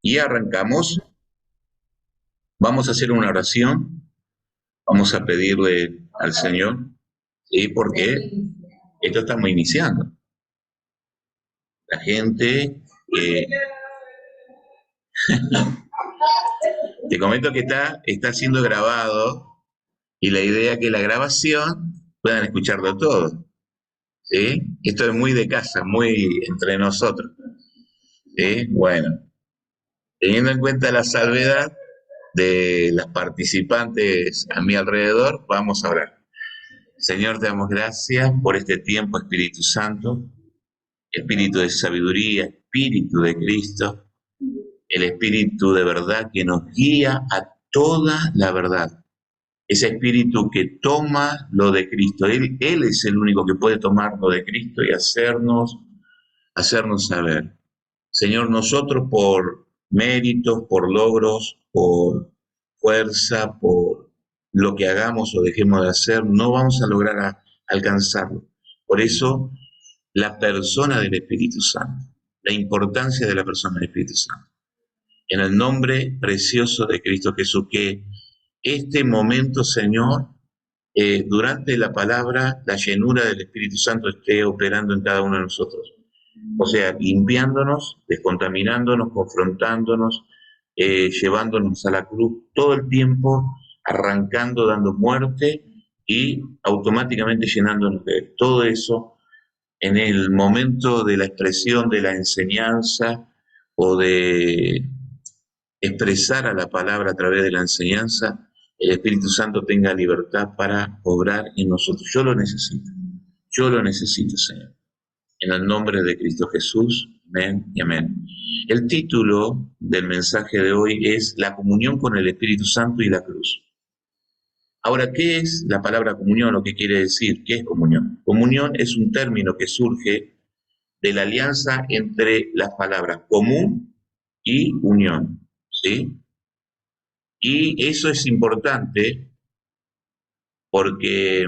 Y arrancamos. Vamos a hacer una oración. Vamos a pedirle al Señor, ¿sí? Porque esto estamos iniciando. La gente, te comento que está siendo grabado y la idea es que la grabación puedan escucharlo todo, ¿sí? Esto es muy de casa, muy entre nosotros, ¿sí? Bueno, teniendo en cuenta la salvedad de las participantes a mi alrededor, vamos a orar. Señor, te damos gracias por este tiempo, Espíritu Santo, Espíritu de sabiduría, Espíritu de Cristo, el Espíritu de verdad que nos guía a toda la verdad. Ese Espíritu que toma lo de Cristo. Él es el único que puede tomar lo de Cristo y hacernos saber. Señor, nosotros por méritos, por logros, por fuerza, por lo que hagamos o dejemos de hacer, no vamos a lograr alcanzarlo. Por eso, la persona del Espíritu Santo, la importancia de la persona del Espíritu Santo. En el nombre precioso de Cristo Jesús, que este momento, Señor, durante la palabra, la llenura del Espíritu Santo esté operando en cada uno de nosotros. O sea, limpiándonos, descontaminándonos, confrontándonos, llevándonos a la cruz todo el tiempo, arrancando, dando muerte y automáticamente llenándonos de él. Todo eso en el momento de la expresión de la enseñanza o de expresar a la palabra a través de la enseñanza, el Espíritu Santo tenga libertad para obrar en nosotros. Yo lo necesito, Señor. En el nombre de Cristo Jesús, amén y amén. El título del mensaje de hoy es La comunión con el Espíritu Santo y la cruz. Ahora, ¿qué es la palabra comunión o qué quiere decir? ¿Qué es comunión? Comunión es un término que surge de la alianza entre las palabras común y unión, ¿sí? Y eso es importante porque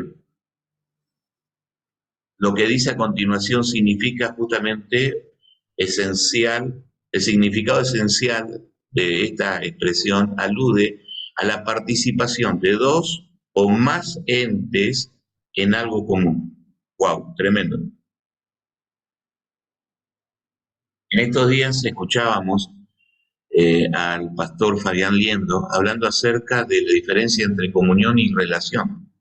lo que dice a continuación significa justamente esencial, el significado esencial de esta expresión alude a la participación de dos o más entes en algo común. ¡Wow! Tremendo. En estos días escuchábamos al pastor Fabián Liendo hablando acerca de la diferencia entre comunión y relación,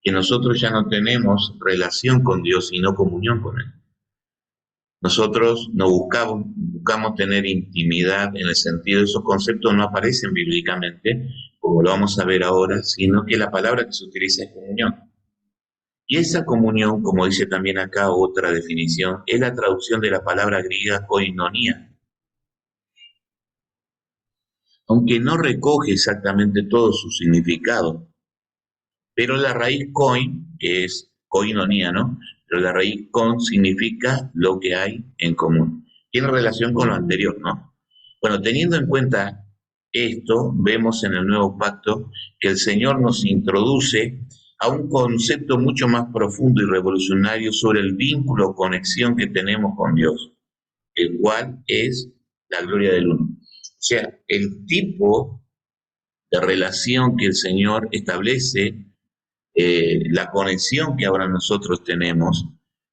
que nosotros ya no tenemos relación con Dios, sino comunión con Él. Nosotros no buscamos tener intimidad en el sentido de esos conceptos no aparecen bíblicamente, como lo vamos a ver ahora, sino que la palabra que se utiliza es comunión. Y esa comunión, como dice también acá otra definición, es la traducción de la palabra griega koinonia, aunque no recoge exactamente todo su significado, pero la raíz koin, que es koinonia, ¿no? Pero la raíz con significa lo que hay en común. Tiene relación con lo anterior, ¿no? Bueno, teniendo en cuenta esto, vemos en el nuevo pacto que el Señor nos introduce a un concepto mucho más profundo y revolucionario sobre el vínculo o conexión que tenemos con Dios, el cual es la gloria del uno. O sea, el tipo de relación que el Señor establece, la conexión que ahora nosotros tenemos,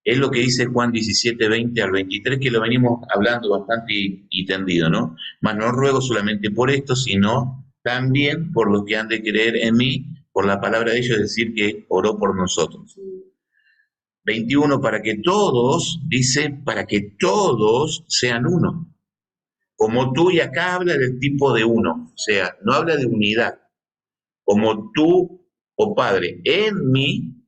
es lo que dice Juan 17, 20 al 23, que lo venimos hablando bastante y tendido, ¿no? Mas no ruego solamente por esto, sino también por los que han de creer en mí, por la palabra de ellos, es decir, que oró por nosotros. 21, para que todos, dice, para que todos sean uno, como tú, y acá habla del tipo de uno, o sea, no habla de unidad, como tú, oh Padre, en mí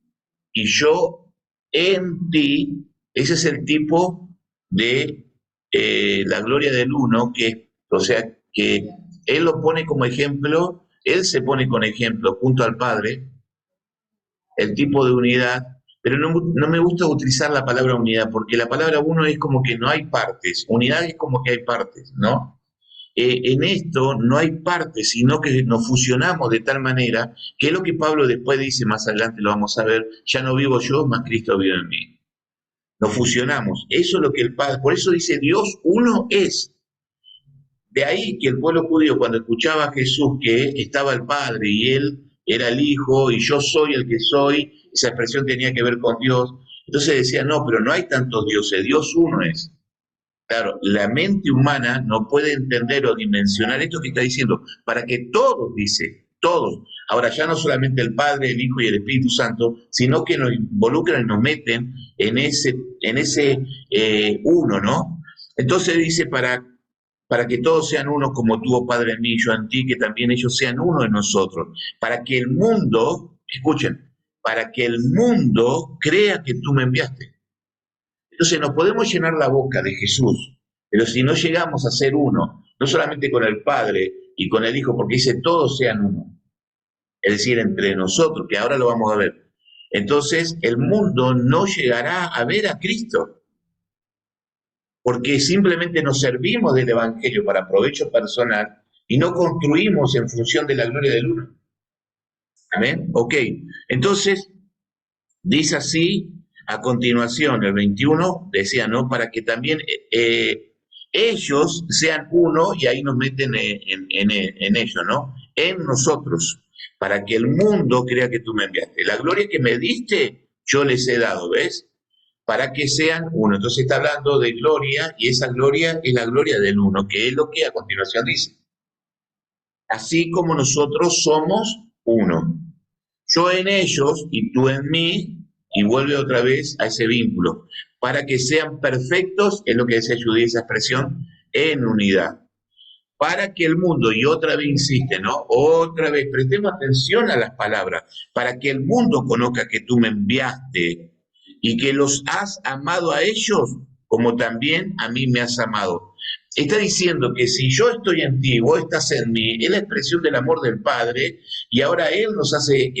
y yo en ti. Ese es el tipo de la gloria del uno, que, o sea, que él lo pone como ejemplo, él se pone con ejemplo junto al Padre, el tipo de unidad, pero no me gusta utilizar la palabra unidad, porque la palabra uno es como que no hay partes, unidad es como que hay partes, ¿no? En esto no hay partes, sino que nos fusionamos de tal manera que es lo que Pablo después dice, más adelante lo vamos a ver, ya no vivo yo, más Cristo vive en mí. Nos fusionamos, eso es lo que el Padre, por eso dice Dios uno es. De ahí que el pueblo judío, cuando escuchaba a Jesús que estaba el Padre y él era el Hijo y yo soy el que soy, esa expresión tenía que ver con Dios. Entonces decía, no, pero no hay tantos dioses, Dios uno es. Claro, la mente humana no puede entender o dimensionar esto que está diciendo, para que todos, dice, todos, ahora ya no solamente el Padre, el Hijo y el Espíritu Santo, sino que nos involucran y nos meten en ese uno, ¿no? Entonces dice, para que todos sean uno como tú, oh Padre en mí, yo en ti, que también ellos sean uno en nosotros, para que el mundo, escuchen, para que el mundo crea que tú me enviaste. Entonces nos podemos llenar la boca de Jesús, pero si no llegamos a ser uno, no solamente con el Padre y con el Hijo, porque dice todos sean uno, es decir, entre nosotros, que ahora lo vamos a ver, entonces el mundo no llegará a ver a Cristo, porque simplemente nos servimos del Evangelio para provecho personal y no construimos en función de la gloria del uno. ¿Amén? Ok, entonces dice así, a continuación, el 21 decía, ¿no? Para que también ellos sean uno, y ahí nos meten en ello, ¿no? En nosotros, para que el mundo crea que tú me enviaste. La gloria que me diste, yo les he dado, ¿ves? Para que sean uno. Entonces está hablando de gloria, y esa gloria es la gloria del uno, que es lo que a continuación dice. Así como nosotros somos uno. Yo en ellos y tú en mí, y vuelve otra vez a ese vínculo, para que sean perfectos, es lo que decía Judy, esa expresión, en unidad. Para que el mundo, y otra vez insiste, ¿no? Otra vez, prestemos atención a las palabras, para que el mundo conozca que tú me enviaste y que los has amado a ellos como también a mí me has amado. Está diciendo que si yo estoy en ti, vos estás en mí, es la expresión del amor del Padre y ahora Él nos hace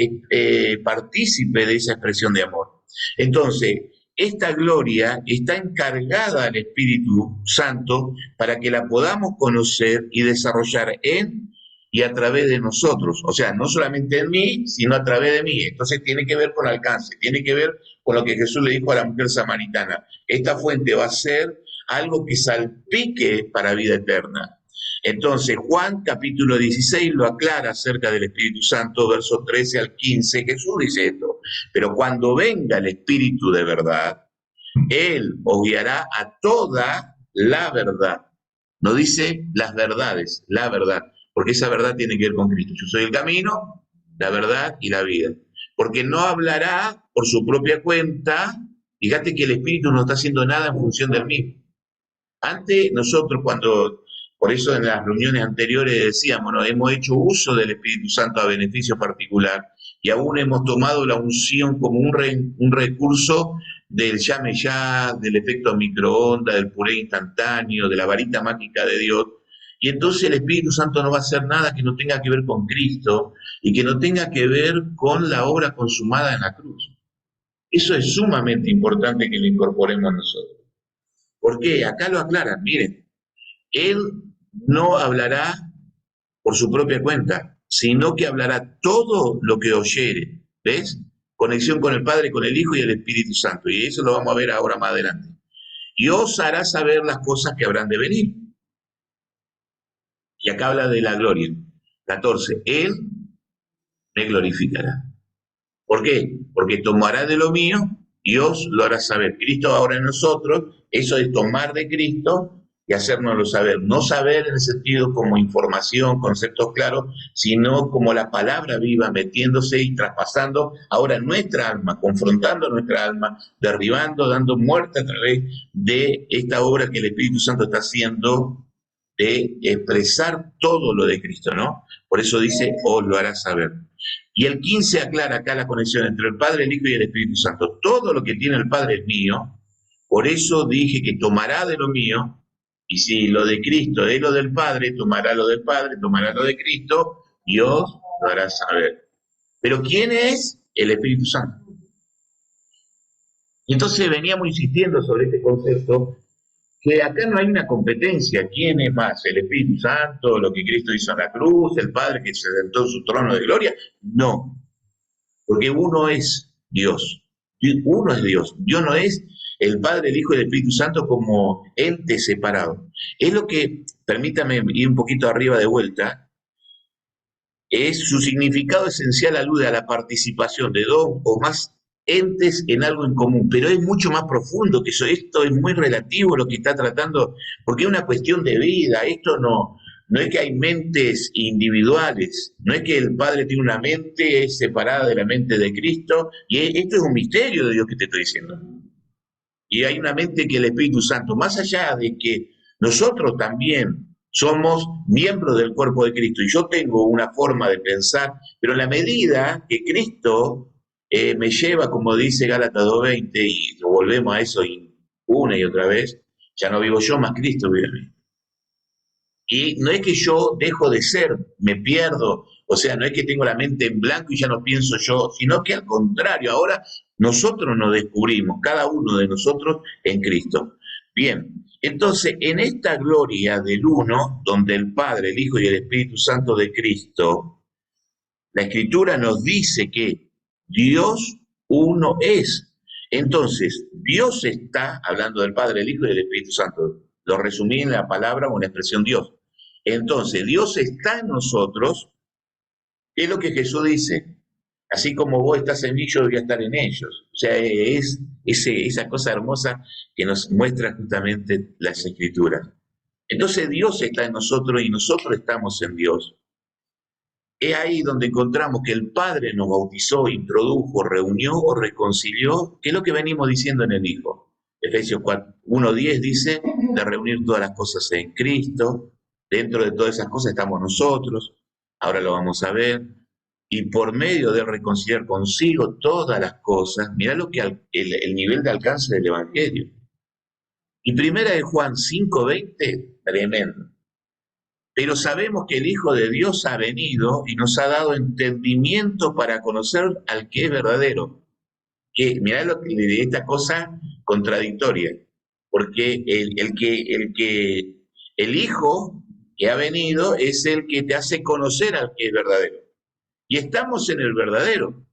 partícipe de esa expresión de amor. Entonces, esta gloria está encargada al Espíritu Santo para que la podamos conocer y desarrollar en y a través de nosotros. O sea, no solamente en mí, sino a través de mí. Entonces tiene que ver con alcance, tiene que ver con lo que Jesús le dijo a la mujer samaritana. Esta fuente va a ser algo que salpique para vida eterna. Entonces, Juan capítulo 16 lo aclara acerca del Espíritu Santo, versos 13 al 15. Jesús dice esto, pero cuando venga el Espíritu de verdad, Él os guiará a toda la verdad. No dice las verdades, la verdad, porque esa verdad tiene que ver con Cristo. Yo soy el camino, la verdad y la vida. Porque no hablará por su propia cuenta. Fíjate que el Espíritu no está haciendo nada en función del mismo. Antes nosotros por eso en las reuniones anteriores decíamos, ¿no? Hemos hecho uso del Espíritu Santo a beneficio particular y aún hemos tomado la unción como un recurso del llame ya, del efecto microondas, del puré instantáneo, de la varita mágica de Dios. Y entonces el Espíritu Santo no va a hacer nada que no tenga que ver con Cristo y que no tenga que ver con la obra consumada en la cruz. Eso es sumamente importante que lo incorporemos a nosotros. ¿Por qué? Acá lo aclaran, miren. Él no hablará por su propia cuenta, sino que hablará todo lo que oyere. ¿Ves? Conexión con el Padre, con el Hijo y el Espíritu Santo. Y eso lo vamos a ver ahora más adelante. Y os hará saber las cosas que habrán de venir. Y acá habla de la gloria. 14. Él me glorificará. ¿Por qué? Porque tomará de lo mío y os lo hará saber. Cristo ahora en nosotros, eso es tomar de Cristo y hacérnoslo saber. No saber en el sentido como información, conceptos claros, sino como la palabra viva metiéndose y traspasando ahora nuestra alma, confrontando nuestra alma, derribando, dando muerte a través de esta obra que el Espíritu Santo está haciendo de expresar todo lo de Cristo, ¿no? Por eso dice, os lo hará saber. Y el 15 aclara acá la conexión entre el Padre, el Hijo y el Espíritu Santo. Todo lo que tiene el Padre es mío, por eso dije que tomará de lo mío, y si lo de Cristo es lo del Padre, tomará lo del Padre, tomará lo de Cristo, y os lo hará saber. Pero ¿quién es el Espíritu Santo? Y entonces veníamos insistiendo sobre este concepto, que acá no hay una competencia. ¿Quién es más? ¿El Espíritu Santo? ¿Lo que Cristo hizo en la cruz? ¿El Padre que se sentó en su trono de gloria? No, porque uno es Dios. Uno es Dios. Dios no es el Padre, el Hijo y el Espíritu Santo como entes separados. Es lo que permítame ir un poquito arriba de vuelta, su significado esencial alude a la participación de dos o más entes en algo en común, pero es mucho más profundo que eso. Esto es muy relativo lo que está tratando, porque es una cuestión de vida. Esto no es que hay mentes individuales, no es que el Padre tiene una mente separada de la mente de Cristo, y esto es un misterio de Dios que te estoy diciendo. Y hay una mente que el Espíritu Santo, más allá de que nosotros también somos miembros del cuerpo de Cristo, y yo tengo una forma de pensar, pero en la medida que Cristo me lleva, como dice Gálatas 2:20, y volvemos a eso una y otra vez, ya no vivo yo, más Cristo vive en mí. Y no es que yo dejo de ser, me pierdo, o sea, no es que tengo la mente en blanco y ya no pienso yo, sino que al contrario, ahora nosotros nos descubrimos, cada uno de nosotros en Cristo. Bien, entonces en esta gloria del uno, donde el Padre, el Hijo y el Espíritu Santo de Cristo, la Escritura nos dice que Dios uno es. Entonces, Dios está, hablando del Padre, el Hijo y del Espíritu Santo, lo resumí en la palabra o en la expresión Dios. Entonces, Dios está en nosotros, es lo que Jesús dice. Así como vos estás en mí, yo voy a estar en ellos. O sea, es esa cosa hermosa que nos muestra justamente las Escrituras. Entonces, Dios está en nosotros y nosotros estamos en Dios. Es ahí donde encontramos que el Padre nos bautizó, introdujo, reunió o reconcilió, que es lo que venimos diciendo en el Hijo. Efesios 1:10 dice de reunir todas las cosas en Cristo. Dentro de todas esas cosas estamos nosotros, ahora lo vamos a ver. Y por medio de reconciliar consigo todas las cosas, mirá lo que el nivel de alcance del Evangelio. Y primera de Juan 5:20, tremendo. Pero sabemos que el Hijo de Dios ha venido y nos ha dado entendimiento para conocer al que es verdadero. Que mirá lo que de esta cosa contradictoria, porque el Hijo que ha venido es el que te hace conocer al que es verdadero. Y estamos en el verdadero,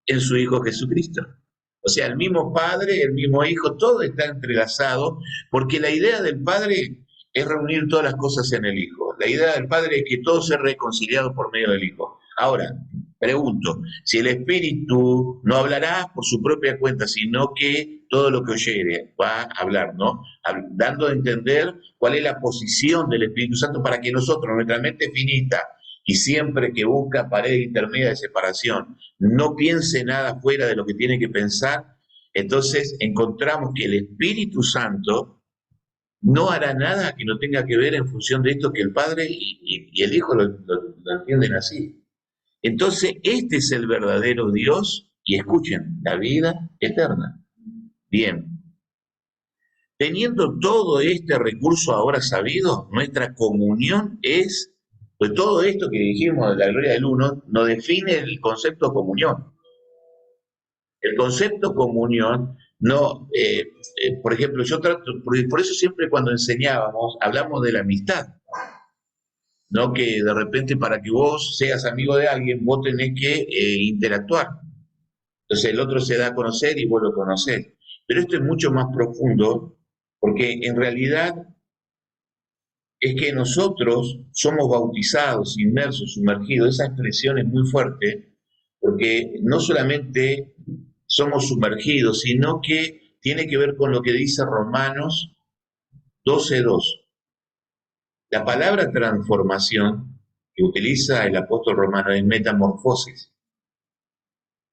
en su Hijo Jesucristo. O sea, el mismo Padre, el mismo Hijo, todo está entrelazado, porque la idea del Padre es reunir todas las cosas en el Hijo. La idea del Padre es que todo sea reconciliado por medio del Hijo. Ahora, pregunto, si el Espíritu no hablará por su propia cuenta, sino que todo lo que oyere va a hablar, ¿no? Dando a entender cuál es la posición del Espíritu Santo para que nosotros, nuestra mente finita, y siempre que busca pared intermedia de separación, no piense nada fuera de lo que tiene que pensar, entonces encontramos que el Espíritu Santo no hará nada que no tenga que ver en función de esto que el Padre y el Hijo lo entienden así. Entonces, este es el verdadero Dios y escuchen, la vida eterna. Bien, teniendo todo este recurso ahora sabido, nuestra comunión es, pues todo esto que dijimos de la gloria del uno, nos define el concepto comunión. El concepto comunión, no, por ejemplo, yo trato, por eso siempre cuando enseñábamos, hablamos de la amistad, ¿no? Que de repente para que vos seas amigo de alguien, vos tenés que interactuar. Entonces el otro se da a conocer y vos lo conocés. Pero esto es mucho más profundo, porque en realidad es que nosotros somos bautizados, inmersos, sumergidos. Esa expresión es muy fuerte, porque no solamente somos sumergidos, sino que tiene que ver con lo que dice Romanos 12:2. La palabra transformación que utiliza el apóstol romano es metamorfosis.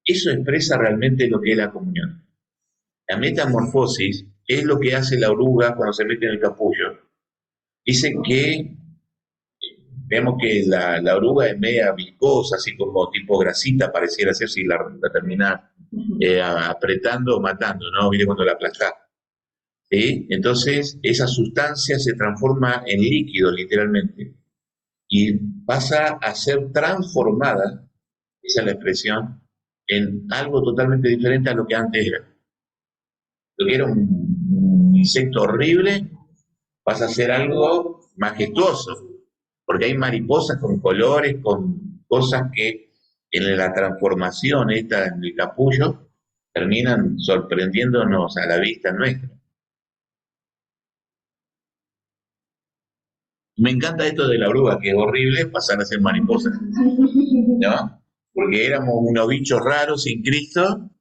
Eso expresa realmente lo que es la comunión. La metamorfosis es lo que hace la oruga cuando se mete en el capullo. Dicen que vemos que la oruga es media viscosa, así como tipo grasita, pareciera ser si la termina apretando o matando, ¿no? Mire cuando la aplastás. ¿Sí? Entonces, esa sustancia se transforma en líquido, literalmente, y pasa a ser transformada, esa es la expresión, en algo totalmente diferente a lo que antes era. Lo que era un insecto horrible pasa a ser algo majestuoso, porque hay mariposas con colores, con cosas que en la transformación esta en el capullo terminan sorprendiéndonos a la vista nuestra. Me encanta esto de la oruga, que es horrible, pasar a ser mariposa, ¿no? Porque éramos unos bichos raros sin Cristo,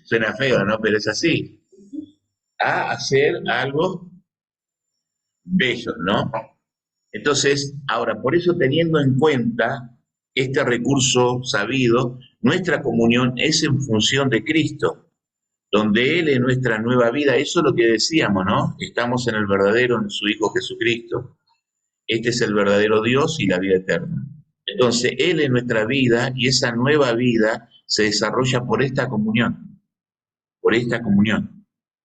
suena feo, ¿no? Pero es así. A hacer algo bello, ¿no? Entonces, ahora, por eso teniendo en cuenta este recurso sabido, nuestra comunión es en función de Cristo, donde Él es nuestra nueva vida. Eso es lo que decíamos, ¿no? Estamos en el verdadero, en su Hijo Jesucristo. Este es el verdadero Dios y la vida eterna. Entonces, Él es nuestra vida y esa nueva vida se desarrolla por esta comunión,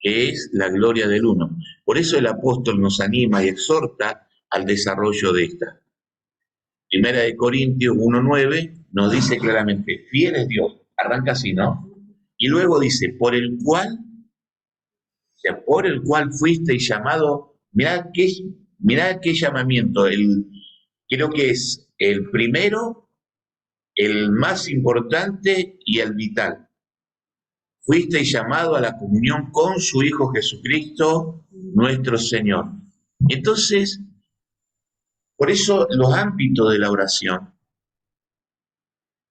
que es la gloria del uno. Por eso el apóstol nos anima y exhorta al desarrollo de esta. Primera de Corintios 1:9 nos dice claramente, fiel es Dios, arranca así, ¿no? Y luego dice, por el cual fuisteis llamado, mirá qué llamamiento, creo que es el primero, el más importante y el vital. Fuisteis llamado a la comunión con su Hijo Jesucristo, nuestro Señor. Entonces, por eso los ámbitos de la oración,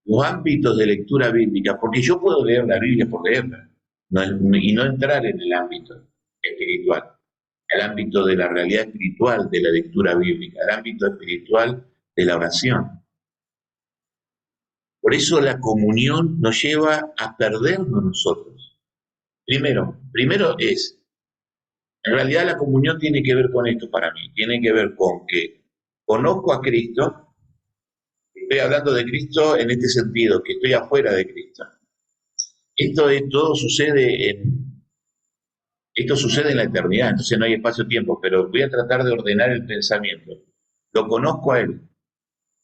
los ámbitos de lectura bíblica, porque yo puedo leer la Biblia por leerla, y no entrar en el ámbito espiritual, el ámbito de la realidad espiritual de la lectura bíblica, el ámbito espiritual de la oración. Por eso la comunión nos lleva a perdernos nosotros. Primero es, en realidad la comunión tiene que ver con esto para mí, tiene que ver con que conozco a Cristo, estoy hablando de Cristo en este sentido, que estoy afuera de Cristo. Esto sucede en la eternidad, entonces no hay espacio-tiempo, pero voy a tratar de ordenar el pensamiento. Lo conozco a Él,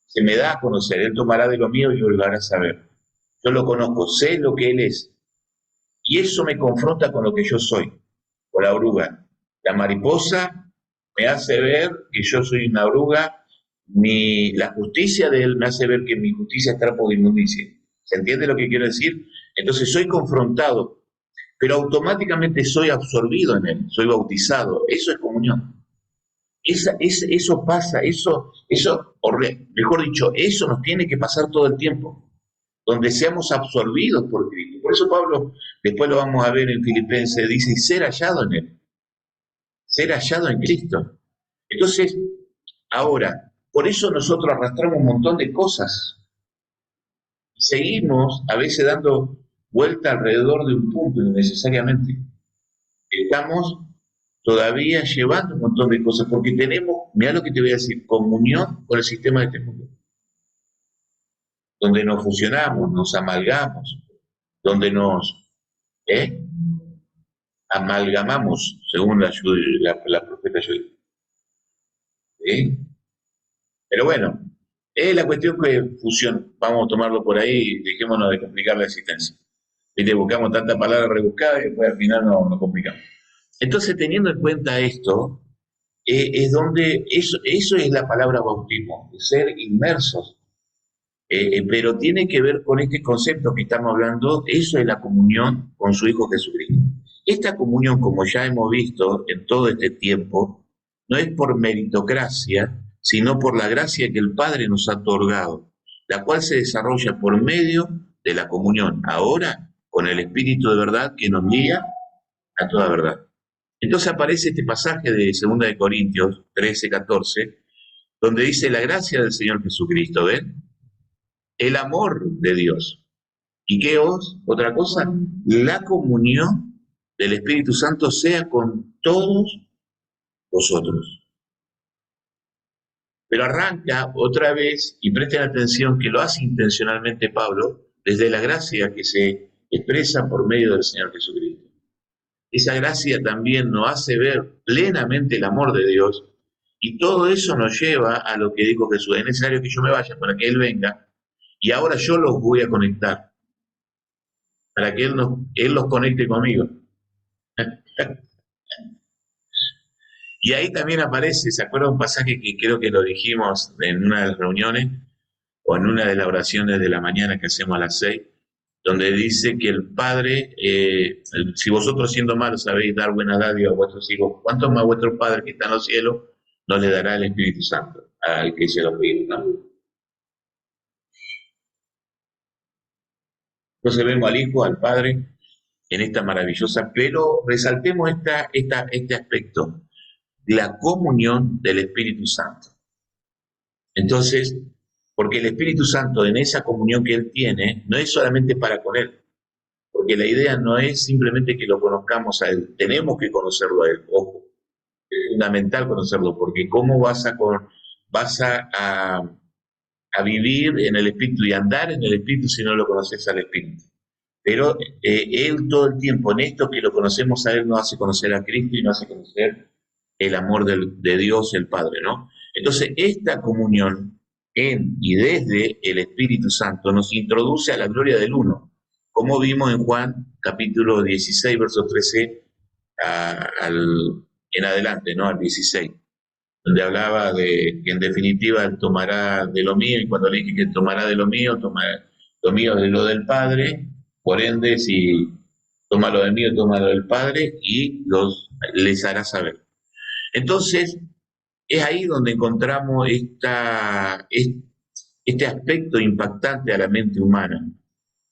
se me da a conocer, Él tomará de lo mío y lo hará saber. Yo lo conozco, sé lo que Él es, y eso me confronta con lo que yo soy, con la oruga. La mariposa me hace ver que yo soy una oruga, la justicia de Él me hace ver que mi justicia es trapo de inmundicia. ¿Se entiende lo que quiero decir? Entonces soy confrontado, pero automáticamente soy absorbido en Él, soy bautizado. Eso es comunión. Eso pasa, mejor dicho, eso nos tiene que pasar todo el tiempo, donde seamos absorbidos por Cristo. Por eso Pablo, después lo vamos a ver en Filipenses, dice, ser hallado en Él, ser hallado en Cristo. Entonces, ahora, por eso nosotros arrastramos un montón de cosas. Seguimos a veces dando vuelta alrededor de un punto innecesariamente. Estamos todavía llevando un montón de cosas, porque tenemos, mira lo que te voy a decir, comunión con el sistema de este mundo, donde nos fusionamos, nos amalgamos, donde nos amalgamamos, según la profeta Judith. ¿Sí? Pero bueno, es la cuestión que fusión, vamos a tomarlo por ahí, dejémonos de complicar la existencia. ¿Viste? Buscamos tantas palabras rebuscadas y después al final nos complicamos. Entonces, teniendo en cuenta esto, es donde eso es la palabra bautismo, ser inmersos. Pero tiene que ver con este concepto que estamos hablando, eso es la comunión con su Hijo Jesucristo. Esta comunión, como ya hemos visto en todo este tiempo, no es por meritocracia, sino por la gracia que el Padre nos ha otorgado, la cual se desarrolla por medio de la comunión, ahora con el Espíritu de verdad que nos guía a toda verdad. Entonces aparece este pasaje de 2 de Corintios 13:14, donde dice la gracia del Señor Jesucristo, ¿ven? El amor de Dios. ¿Y otra cosa? La comunión del Espíritu Santo sea con todos vosotros. Pero arranca otra vez, y presten atención que lo hace intencionalmente Pablo, desde la gracia que se expresa por medio del Señor Jesucristo. Esa gracia también nos hace ver plenamente el amor de Dios, y todo eso nos lleva a lo que dijo Jesús: es necesario que yo me vaya para que Él venga, y ahora yo los voy a conectar, para que Él los conecte conmigo. Y ahí también aparece, ¿se acuerda un pasaje que creo que lo dijimos en una de las reuniones, o en una de las oraciones de la mañana que hacemos a las 6, donde dice que el Padre, si vosotros siendo malos sabéis dar buena dádiva a vuestros hijos, ¿cuánto más vuestro Padre que está en los cielos no le dará el Espíritu Santo al que se lo pide, ¿no? Entonces vemos al Hijo, al Padre, en esta maravillosa, pero resaltemos este aspecto, la comunión del Espíritu Santo. Entonces, porque el Espíritu Santo en esa comunión que Él tiene, no es solamente para con Él, porque la idea no es simplemente que lo conozcamos a Él, tenemos que conocerlo a Él, ojo, es fundamental conocerlo, porque ¿cómo vas a vivir en el Espíritu y andar en el Espíritu si no lo conoces al Espíritu? Pero Él todo el tiempo, en esto que lo conocemos a Él, nos hace conocer a Cristo y nos hace conocer el amor de Dios, el Padre, ¿no? Entonces, esta comunión en y desde el Espíritu Santo nos introduce a la gloria del uno, como vimos en Juan capítulo 16, verso 13 en adelante, ¿no? Al 16, donde hablaba de que en definitiva Él tomará de lo mío, y cuando le dije que tomará de lo mío, tomará lo mío de lo del Padre, por ende, si toma lo del mío, toma lo del Padre, y les hará saber. Entonces, es ahí donde encontramos este aspecto impactante a la mente humana,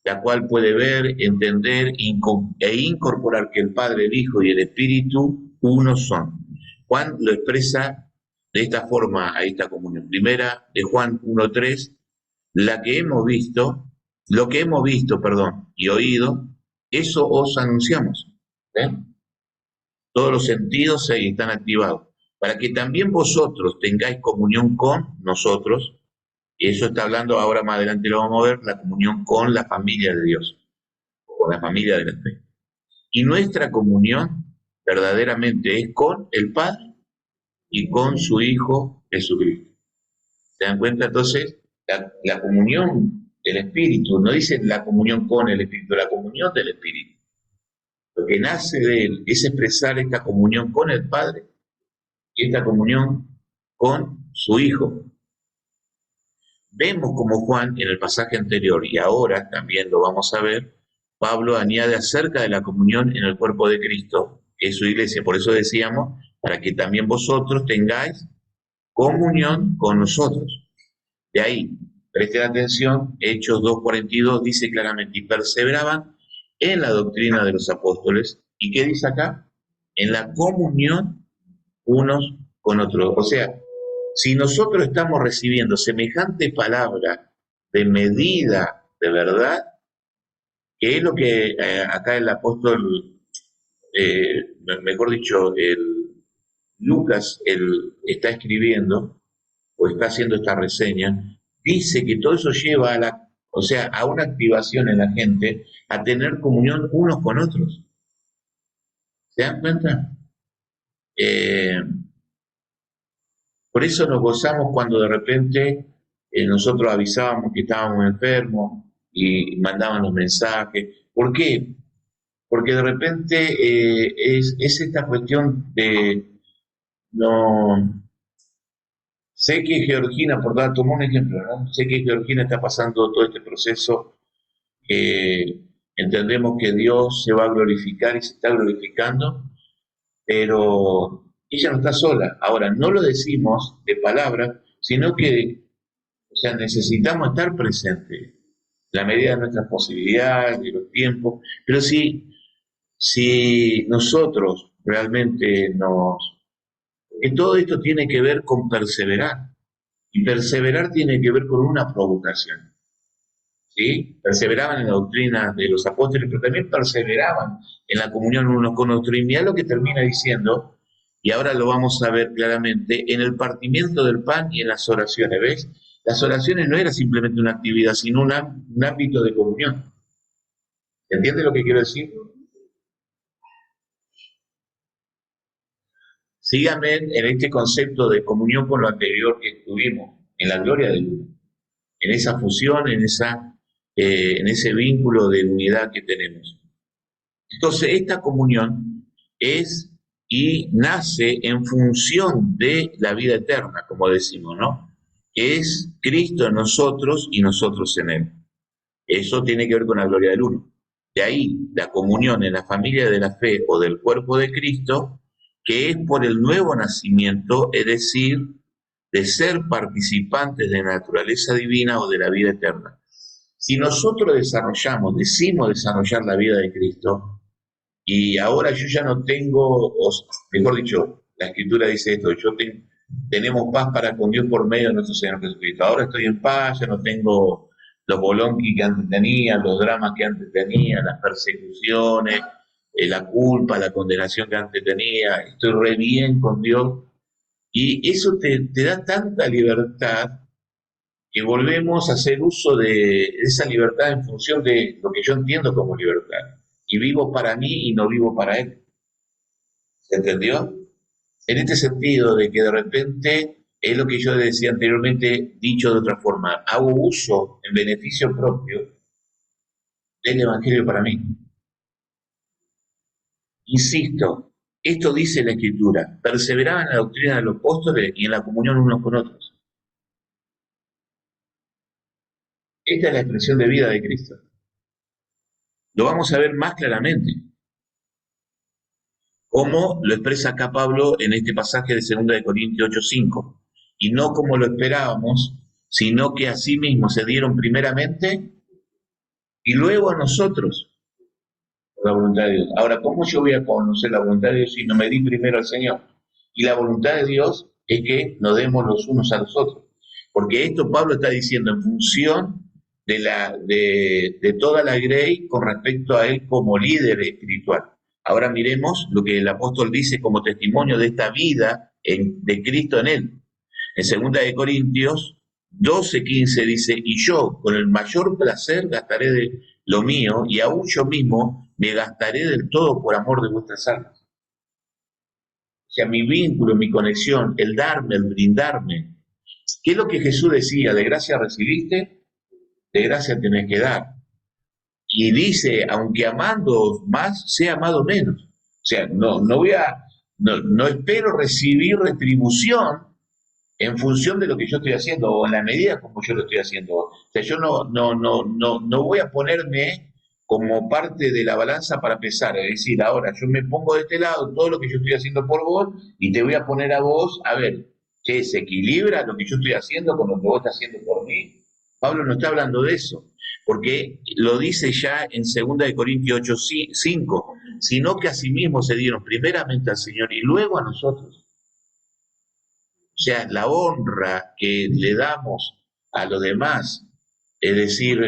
la cual puede ver, entender e incorporar que el Padre, el Hijo y el Espíritu uno son. Juan lo expresa de esta forma a esta comunión. Primera de Juan 1:3, la que hemos visto, lo que hemos visto, perdón, y oído, eso os anunciamos. ¿Eh? Todos los sentidos están activados, para que también vosotros tengáis comunión con nosotros, y eso está hablando ahora más adelante, lo vamos a ver, la comunión con la familia de Dios, con la familia de la fe. Y nuestra comunión verdaderamente es con el Padre y con su Hijo Jesucristo. ¿Se dan cuenta? Entonces, la comunión del Espíritu, no dice la comunión con el Espíritu, la comunión del Espíritu. Lo que nace de él es expresar esta comunión con el Padre y esta comunión con su Hijo. Vemos como Juan en el pasaje anterior, y ahora también lo vamos a ver, Pablo añade acerca de la comunión en el cuerpo de Cristo, que es su iglesia. Por eso decíamos, para que también vosotros tengáis comunión con nosotros. De ahí, presten atención, Hechos 2:42 dice claramente, y perseveraban en la doctrina de los apóstoles. ¿Y qué dice acá? En la comunión unos con otros. O sea, si nosotros estamos recibiendo semejante palabra de medida de verdad, que es lo que acá el apóstol, mejor dicho, Lucas está escribiendo o está haciendo esta reseña, dice que todo eso lleva o sea, a una activación en la gente, a tener comunión unos con otros. ¿Se dan cuenta? Eh, por eso nos gozamos cuando de repente nosotros avisábamos que estábamos enfermos y mandaban los mensajes. ¿Por qué? Porque de repente es esta cuestión de no. Sé que Georgina, por dar, tomar un ejemplo, ¿no? Sé que Georgina está pasando todo este proceso, que entendemos que Dios se va a glorificar y se está glorificando, pero ella no está sola. Ahora, no lo decimos de palabra, sino que, o sea, necesitamos estar presentes, la medida de nuestras posibilidades, de los tiempos, pero si nosotros realmente que todo esto tiene que ver con perseverar, y perseverar tiene que ver con una provocación. ¿Sí? Perseveraban en la doctrina de los apóstoles, pero también perseveraban en la comunión unos con otros. Y mirá lo que termina diciendo, y ahora lo vamos a ver claramente, en el partimiento del pan y en las oraciones, ¿ves? Las oraciones no era simplemente una actividad, sino un ámbito de comunión. ¿Entiendes lo que quiero decir? Síganme en este concepto de comunión con lo anterior que estuvimos, en la gloria de Dios, en esa fusión, en ese vínculo de unidad que tenemos. Entonces, esta comunión es y nace en función de la vida eterna, como decimos, ¿no? Es Cristo en nosotros y nosotros en Él. Eso tiene que ver con la gloria del uno. De ahí, la comunión en la familia de la fe o del cuerpo de Cristo que es por el nuevo nacimiento, es decir, de ser participantes de la naturaleza divina o de la vida eterna. Si nosotros decimos desarrollar la vida de Cristo, y ahora yo ya no tengo, o mejor dicho, la Escritura dice esto, tenemos paz para con Dios por medio de nuestro Señor Jesucristo. Ahora estoy en paz, ya no tengo los bolonquis que antes tenía, los dramas que antes tenía, las persecuciones, la culpa, la condenación que antes tenía, estoy re bien con Dios. Y eso te da tanta libertad que volvemos a hacer uso de esa libertad en función de lo que yo entiendo como libertad. Y vivo para mí y no vivo para Él. ¿Se entendió? En este sentido de que de repente es lo que yo decía anteriormente, dicho de otra forma, hago uso en beneficio propio del Evangelio para mí. Insisto, esto dice la Escritura, perseveraban en la doctrina de los apóstoles y en la comunión unos con otros. Esta es la expresión de vida de Cristo. Lo vamos a ver más claramente, como lo expresa acá Pablo en este pasaje de 2 Corintios 8:5, y no como lo esperábamos, sino que asimismo se dieron primeramente y luego a nosotros por la voluntad de Dios. Ahora, ¿cómo yo voy a conocer la voluntad de Dios si no me di primero al Señor? Y la voluntad de Dios es que nos demos los unos a los otros, porque esto Pablo está diciendo en función de toda la grey con respecto a él como líder espiritual. Ahora miremos lo que el apóstol dice como testimonio de esta vida de Cristo en él. En 2 Corintios 12:15 dice, y yo con el mayor placer gastaré de lo mío, y aún yo mismo me gastaré del todo por amor de vuestras almas. O sea, mi vínculo, mi conexión, el darme, el brindarme. ¿Qué es lo que Jesús decía? De gracia recibiste, de gracia tenés que dar. Y dice, aunque amando más, sea amado menos. O sea, no espero recibir retribución en función de lo que yo estoy haciendo o en la medida como yo lo estoy haciendo. O sea, yo no voy a ponerme como parte de la balanza para pesar, es decir, ahora yo me pongo de este lado todo lo que yo estoy haciendo por vos y te voy a poner a vos, a ver, ¿qué se equilibra lo que yo estoy haciendo con lo que vos estás haciendo por mí? Pablo no está hablando de eso, porque lo dice ya en 2 Corintios 8:5, sino que asimismo se dieron primeramente al Señor y luego a nosotros. O sea, la honra que le damos a los demás, es decir,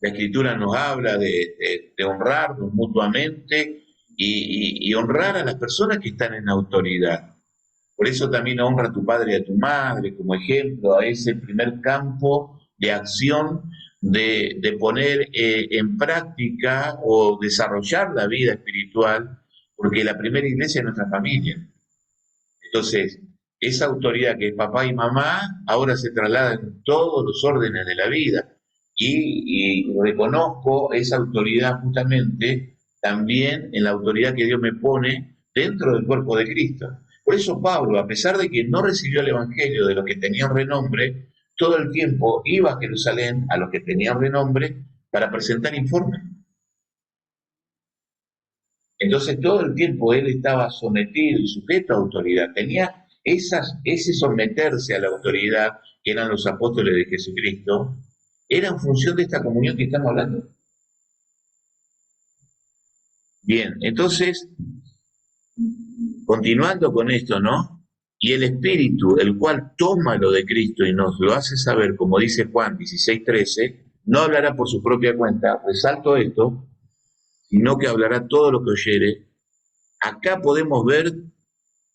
la Escritura nos habla de honrarnos mutuamente y honrar a las personas que están en autoridad. Por eso también honra a tu padre y a tu madre como ejemplo, a ese primer campo de acción de poner en práctica o desarrollar la vida espiritual, porque la primera iglesia es nuestra familia. Entonces, esa autoridad que es papá y mamá ahora se traslada en todos los órdenes de la vida y reconozco esa autoridad justamente también en la autoridad que Dios me pone dentro del cuerpo de Cristo. Por eso Pablo, a pesar de que no recibió el Evangelio de los que tenían renombre, todo el tiempo iba a Jerusalén a los que tenían renombre para presentar informes. Entonces todo el tiempo él estaba sometido y sujeto a autoridad. Tenía ese someterse a la autoridad que eran los apóstoles de Jesucristo, era en función de esta comunión que estamos hablando. Bien, entonces, continuando con esto, ¿no? Y el Espíritu, el cual toma lo de Cristo y nos lo hace saber, como dice Juan 16:13, no hablará por su propia cuenta, resalto esto, sino que hablará todo lo que oyere. Acá podemos ver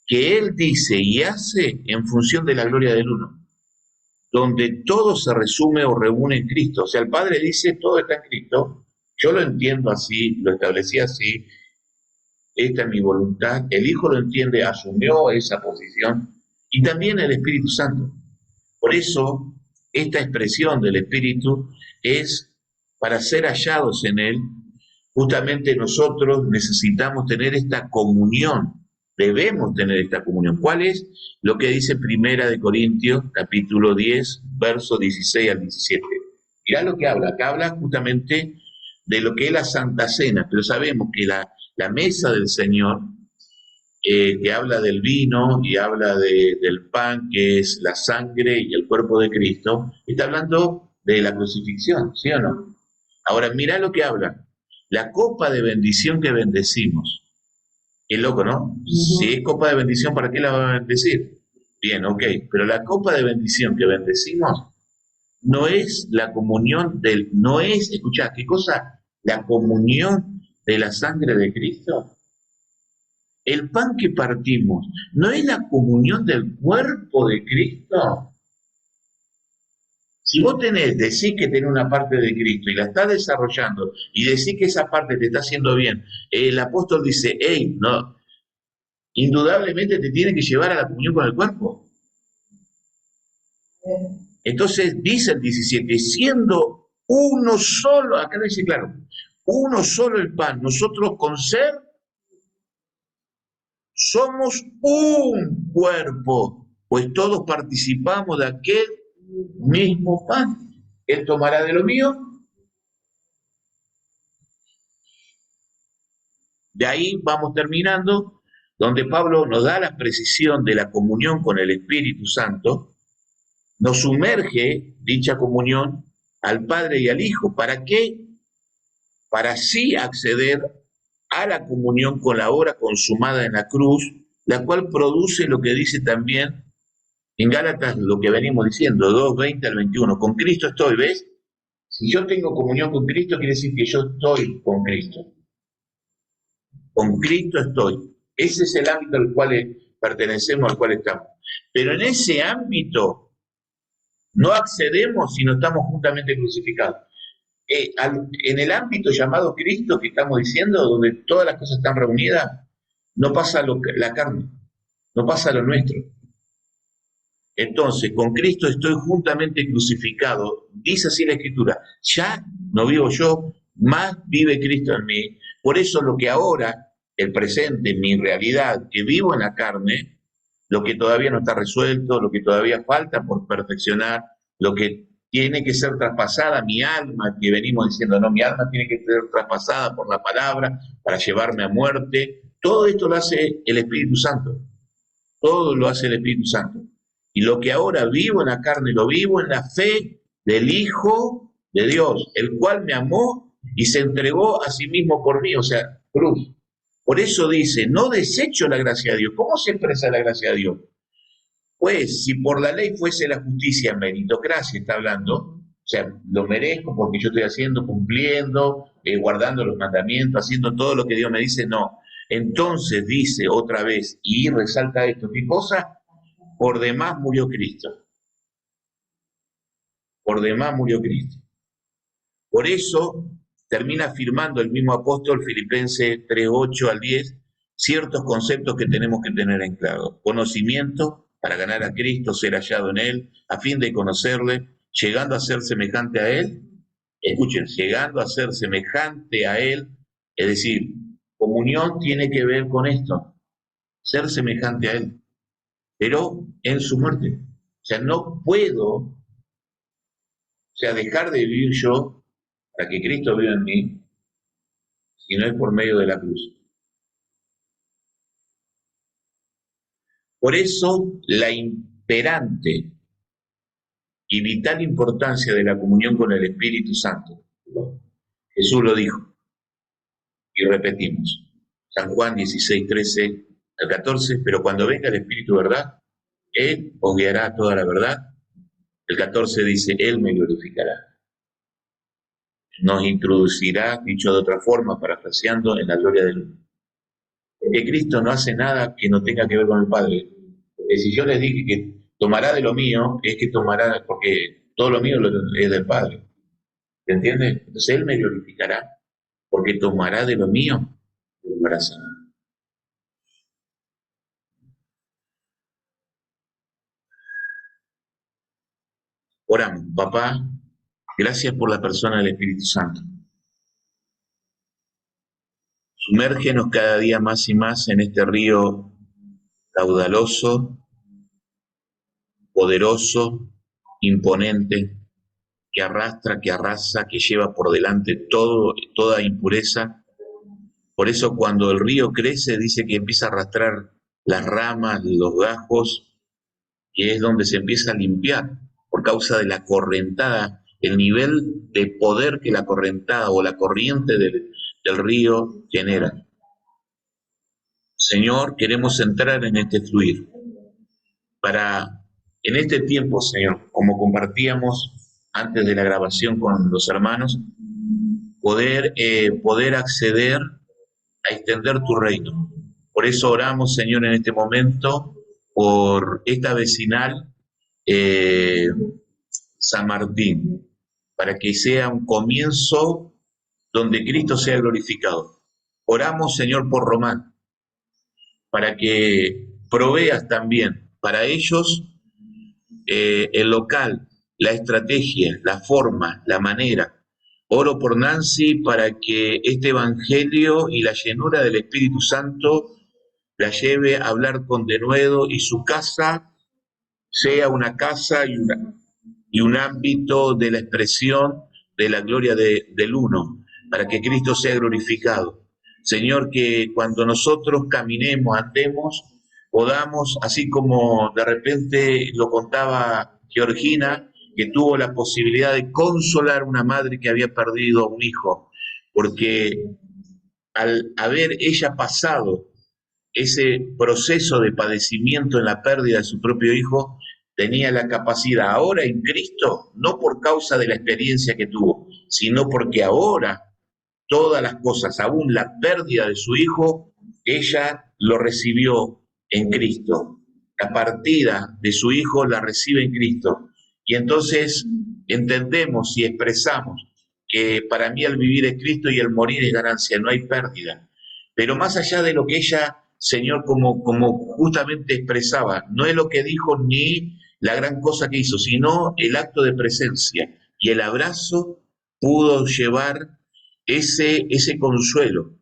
que Él dice y hace en función de la gloria del uno, donde todo se resume o reúne en Cristo. O sea, el Padre dice, todo está en Cristo, yo lo entiendo así, lo establecí así, esta es mi voluntad, el Hijo lo entiende, asumió esa posición, y también el Espíritu Santo. Por eso, esta expresión del Espíritu es para ser hallados en Él. Justamente nosotros necesitamos tener esta comunión, debemos tener esta comunión. ¿Cuál es? Lo que dice 1 Corintios, capítulo 10, versos 16 al 17. Mirá lo que habla, acá habla justamente de lo que es la Santa Cena, pero sabemos que la la mesa del Señor, que habla del vino y habla del pan, que es la sangre y el cuerpo de Cristo, está hablando de la crucifixión, ¿sí o no? Ahora, mirá lo que habla. La copa de bendición que bendecimos. Qué loco, ¿no? Si es copa de bendición, ¿para qué la va a bendecir? Bien, ok. Pero la copa de bendición que bendecimos no es la comunión no es, escuchá, ¿qué cosa? La comunión de la sangre de Cristo. El pan que partimos no es la comunión del cuerpo de Cristo. Si vos decís que tenés una parte de Cristo y la estás desarrollando y decís que esa parte te está haciendo bien, el apóstol dice, hey, no, indudablemente te tiene que llevar a la comunión con el cuerpo. Entonces dice el 17, siendo uno solo, acá lo dice claro, uno solo el pan, nosotros con ser somos un cuerpo, pues todos participamos de aquel mismo pan. Él tomará de lo mío. De ahí vamos terminando, donde Pablo nos da la precisión de la comunión con el Espíritu Santo, nos sumerge dicha comunión al Padre y al Hijo. ¿Para qué? Para así acceder a la comunión con la obra consumada en la cruz, la cual produce lo que dice también en Gálatas, lo que venimos diciendo, 2:20 al 21. Con Cristo estoy, ¿ves? Si yo tengo comunión con Cristo, quiere decir que yo estoy con Cristo. Con Cristo estoy. Ese es el ámbito al cual pertenecemos, al cual estamos. Pero en ese ámbito no accedemos si no estamos juntamente crucificados. En el ámbito llamado Cristo que estamos diciendo, donde todas las cosas están reunidas, no pasa la carne, no pasa lo nuestro. Entonces, con Cristo estoy juntamente crucificado, dice así la Escritura, ya no vivo yo, más vive Cristo en mí. Por eso lo que ahora, el presente, mi realidad, que vivo en la carne, lo que todavía no está resuelto, lo que todavía falta por perfeccionar, lo que tiene que ser traspasada, mi alma, que venimos diciendo, no, mi alma tiene que ser traspasada por la palabra para llevarme a muerte, todo esto lo hace el Espíritu Santo, todo lo hace el Espíritu Santo. Y lo que ahora vivo en la carne, lo vivo en la fe del Hijo de Dios, el cual me amó y se entregó a sí mismo por mí, o sea, cruz. Por eso dice, no desecho la gracia de Dios. ¿Cómo se expresa la gracia de Dios? Pues si por la ley fuese la justicia meritocracia, está hablando, o sea, lo merezco porque yo estoy haciendo, cumpliendo, guardando los mandamientos, haciendo todo lo que Dios me dice, no. Entonces dice otra vez, y resalta esto, ¿qué cosa? Por demás murió Cristo. Por demás murió Cristo. Por eso termina afirmando el mismo apóstol, Filipenses 3:8 al 10, ciertos conceptos que tenemos que tener en claro. Conocimiento para ganar a Cristo, ser hallado en Él, a fin de conocerle, llegando a ser semejante a Él. Escuchen, llegando a ser semejante a Él, es decir, comunión tiene que ver con esto, ser semejante a Él, pero en su muerte. O sea, no puedo, dejar de vivir yo para que Cristo viva en mí, si no es por medio de la cruz. Por eso, la imperante y vital importancia de la comunión con el Espíritu Santo. Jesús lo dijo, y repetimos. San Juan 16:13 al 14, pero cuando venga el Espíritu verdad, Él os guiará a toda la verdad. El 14 dice, Él me glorificará. Nos introducirá, dicho de otra forma, parafraseando, en la gloria del uno. Porque Cristo no hace nada que no tenga que ver con el Padre. Si yo les dije que tomará de lo mío, es que tomará, porque todo lo mío es del Padre. ¿Se entiende? Entonces Él me glorificará, porque tomará de lo mío y lo hará sanar. Oramos, papá, gracias por la persona del Espíritu Santo. Sumérgenos cada día más y más en este río caudaloso, poderoso, imponente, que arrastra, que arrasa, que lleva por delante toda impureza, Por eso cuando el río crece, dice que empieza a arrastrar las ramas, los gajos, y es donde se empieza a limpiar por causa de la correntada, el nivel de poder que la correntada o la corriente del río genera. Señor, queremos entrar en este fluir para, en este tiempo, Señor, como compartíamos antes de la grabación con los hermanos, poder acceder a extender tu reino. Por eso oramos, Señor, en este momento por esta vecinal eh, San Martín, para que sea un comienzo donde Cristo sea glorificado. Oramos, Señor, por Román, para que proveas también para ellos el local, la estrategia, la forma, la manera. Oro por Nancy para que este evangelio y la llenura del Espíritu Santo la lleve a hablar con denuedo y su casa sea una casa y un ámbito de la expresión de la gloria del uno, para que Cristo sea glorificado. Señor, que cuando nosotros caminemos, andemos, podamos, así como de repente lo contaba Georgina, que tuvo la posibilidad de consolar a una madre que había perdido un hijo, porque al haber ella pasado ese proceso de padecimiento en la pérdida de su propio hijo, tenía la capacidad ahora en Cristo, no por causa de la experiencia que tuvo, sino porque ahora todas las cosas, aún la pérdida de su hijo, ella lo recibió en Cristo. La partida de su hijo la recibe en Cristo. Y entonces entendemos y expresamos que para mí el vivir es Cristo y el morir es ganancia, no hay pérdida. Pero más allá de lo que ella, Señor, como justamente expresaba, no es lo que dijo ni la gran cosa que hizo, sino el acto de presencia. Y el abrazo pudo llevar ese consuelo,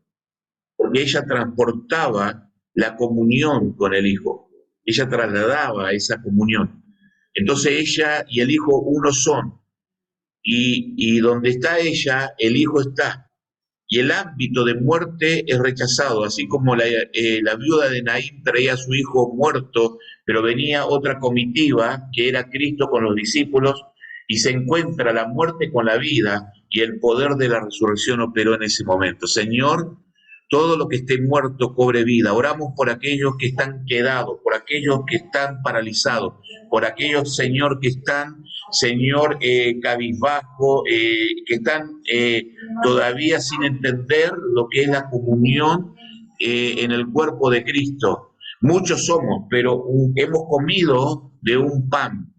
porque ella transportaba la comunión con el Hijo, ella trasladaba esa comunión. Entonces ella y el Hijo uno son, y donde está ella, el Hijo está. Y el ámbito de muerte es rechazado, así como la viuda de Naín traía a su hijo muerto, pero venía otra comitiva, que era Cristo con los discípulos, y se encuentra la muerte con la vida, y el poder de la resurrección operó en ese momento. Señor, todo lo que esté muerto cobre vida. Oramos por aquellos que están quedados, por aquellos que están paralizados, por aquellos, Señor, que están, Señor, cabizbajo, que están todavía sin entender lo que es la comunión en el cuerpo de Cristo. Muchos somos, pero hemos comido de un pan,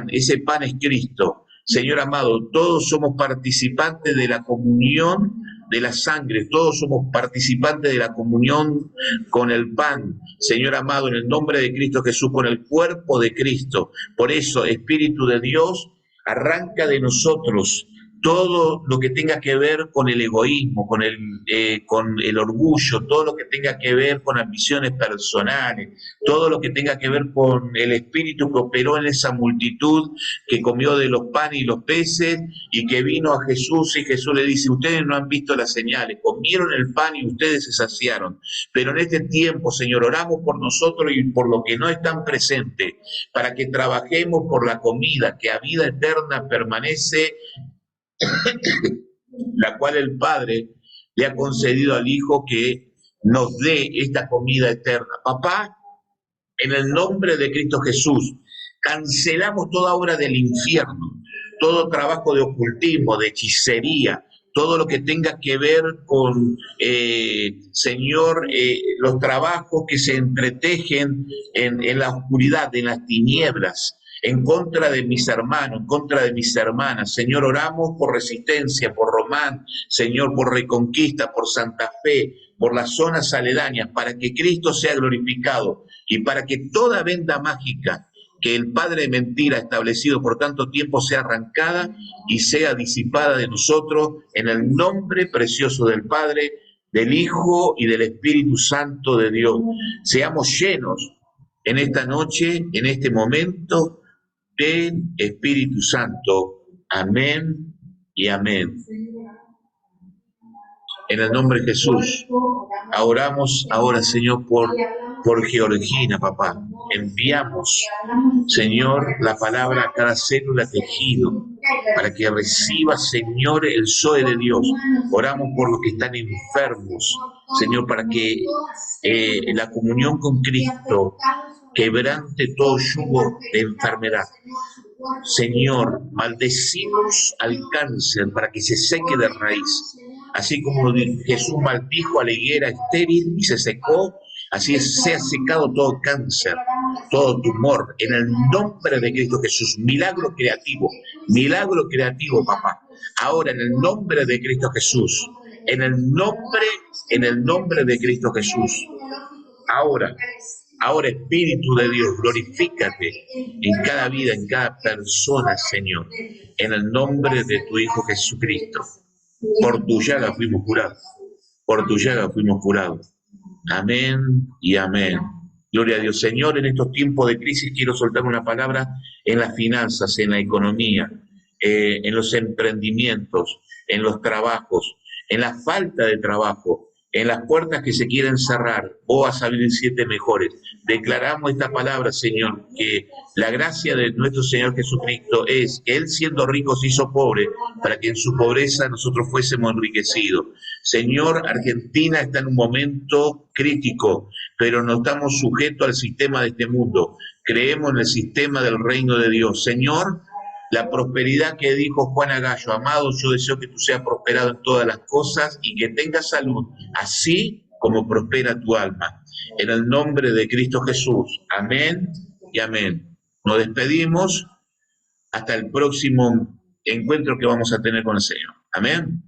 ese pan es Cristo. Señor amado, todos somos participantes de la comunión de la sangre, todos somos participantes de la comunión con el pan, Señor amado, en el nombre de Cristo Jesús, con el cuerpo de Cristo. Por eso, Espíritu de Dios, arranca de nosotros todo lo que tenga que ver con el egoísmo, con el orgullo, todo lo que tenga que ver con ambiciones personales, todo lo que tenga que ver con el espíritu que operó en esa multitud que comió de los panes y los peces y que vino a Jesús y Jesús le dice, ustedes no han visto las señales, comieron el pan y ustedes se saciaron, pero en este tiempo, Señor, oramos por nosotros y por los que no están presentes, para que trabajemos por la comida que a vida eterna permanece, la cual el Padre le ha concedido al Hijo que nos dé esta comida eterna. Papá, en el nombre de Cristo Jesús, cancelamos toda obra del infierno, todo trabajo de ocultismo, de hechicería, todo lo que tenga que ver con, Señor, los trabajos que se entretejen en la oscuridad, en las tinieblas, en contra de mis hermanos, en contra de mis hermanas. Señor, oramos por Resistencia, por Román, Señor, por Reconquista, por Santa Fe, por las zonas aledañas, para que Cristo sea glorificado y para que toda venda mágica que el padre de mentira ha establecido por tanto tiempo sea arrancada y sea disipada de nosotros en el nombre precioso del Padre, del Hijo y del Espíritu Santo de Dios. Seamos llenos en esta noche, en este momento, del Espíritu Santo. Amén y amén. En el nombre de Jesús. Oramos ahora, Señor, por Georgina, papá. Enviamos, Señor, la palabra a cada célula tejido para que reciba, Señor, el Zoe de Dios. Oramos por los que están enfermos, Señor, para que la comunión con Cristo quebrante todo yugo de enfermedad. Señor, maldecimos al cáncer para que se seque de raíz. Así como Jesús maldijo a la higuera estéril y se secó, así sea secado todo cáncer, todo tumor, en el nombre de Cristo Jesús. Milagro creativo, papá. Ahora, en el nombre de Cristo Jesús, en el nombre de Cristo Jesús. Ahora, Espíritu de Dios, glorifícate en cada vida, en cada persona, Señor, en el nombre de tu Hijo Jesucristo. Por tu llaga fuimos curados, por tu llaga fuimos curados. Amén y amén. Gloria a Dios. Señor, en estos tiempos de crisis quiero soltar una palabra en las finanzas, en la economía, en los emprendimientos, en los trabajos, en la falta de trabajo, en las puertas que se quieren cerrar, o vas a abrir 7 mejores. Declaramos esta palabra, Señor, que la gracia de nuestro Señor Jesucristo es que Él, siendo rico, se hizo pobre para que en su pobreza nosotros fuésemos enriquecidos. Señor, Argentina está en un momento crítico, pero no estamos sujetos al sistema de este mundo. Creemos en el sistema del reino de Dios. Señor, la prosperidad que dijo Juan Agallo: amado, yo deseo que tú seas prosperado en todas las cosas y que tengas salud, así como prospera tu alma. En el nombre de Cristo Jesús. Amén y amén. Nos despedimos hasta el próximo encuentro que vamos a tener con el Señor. Amén.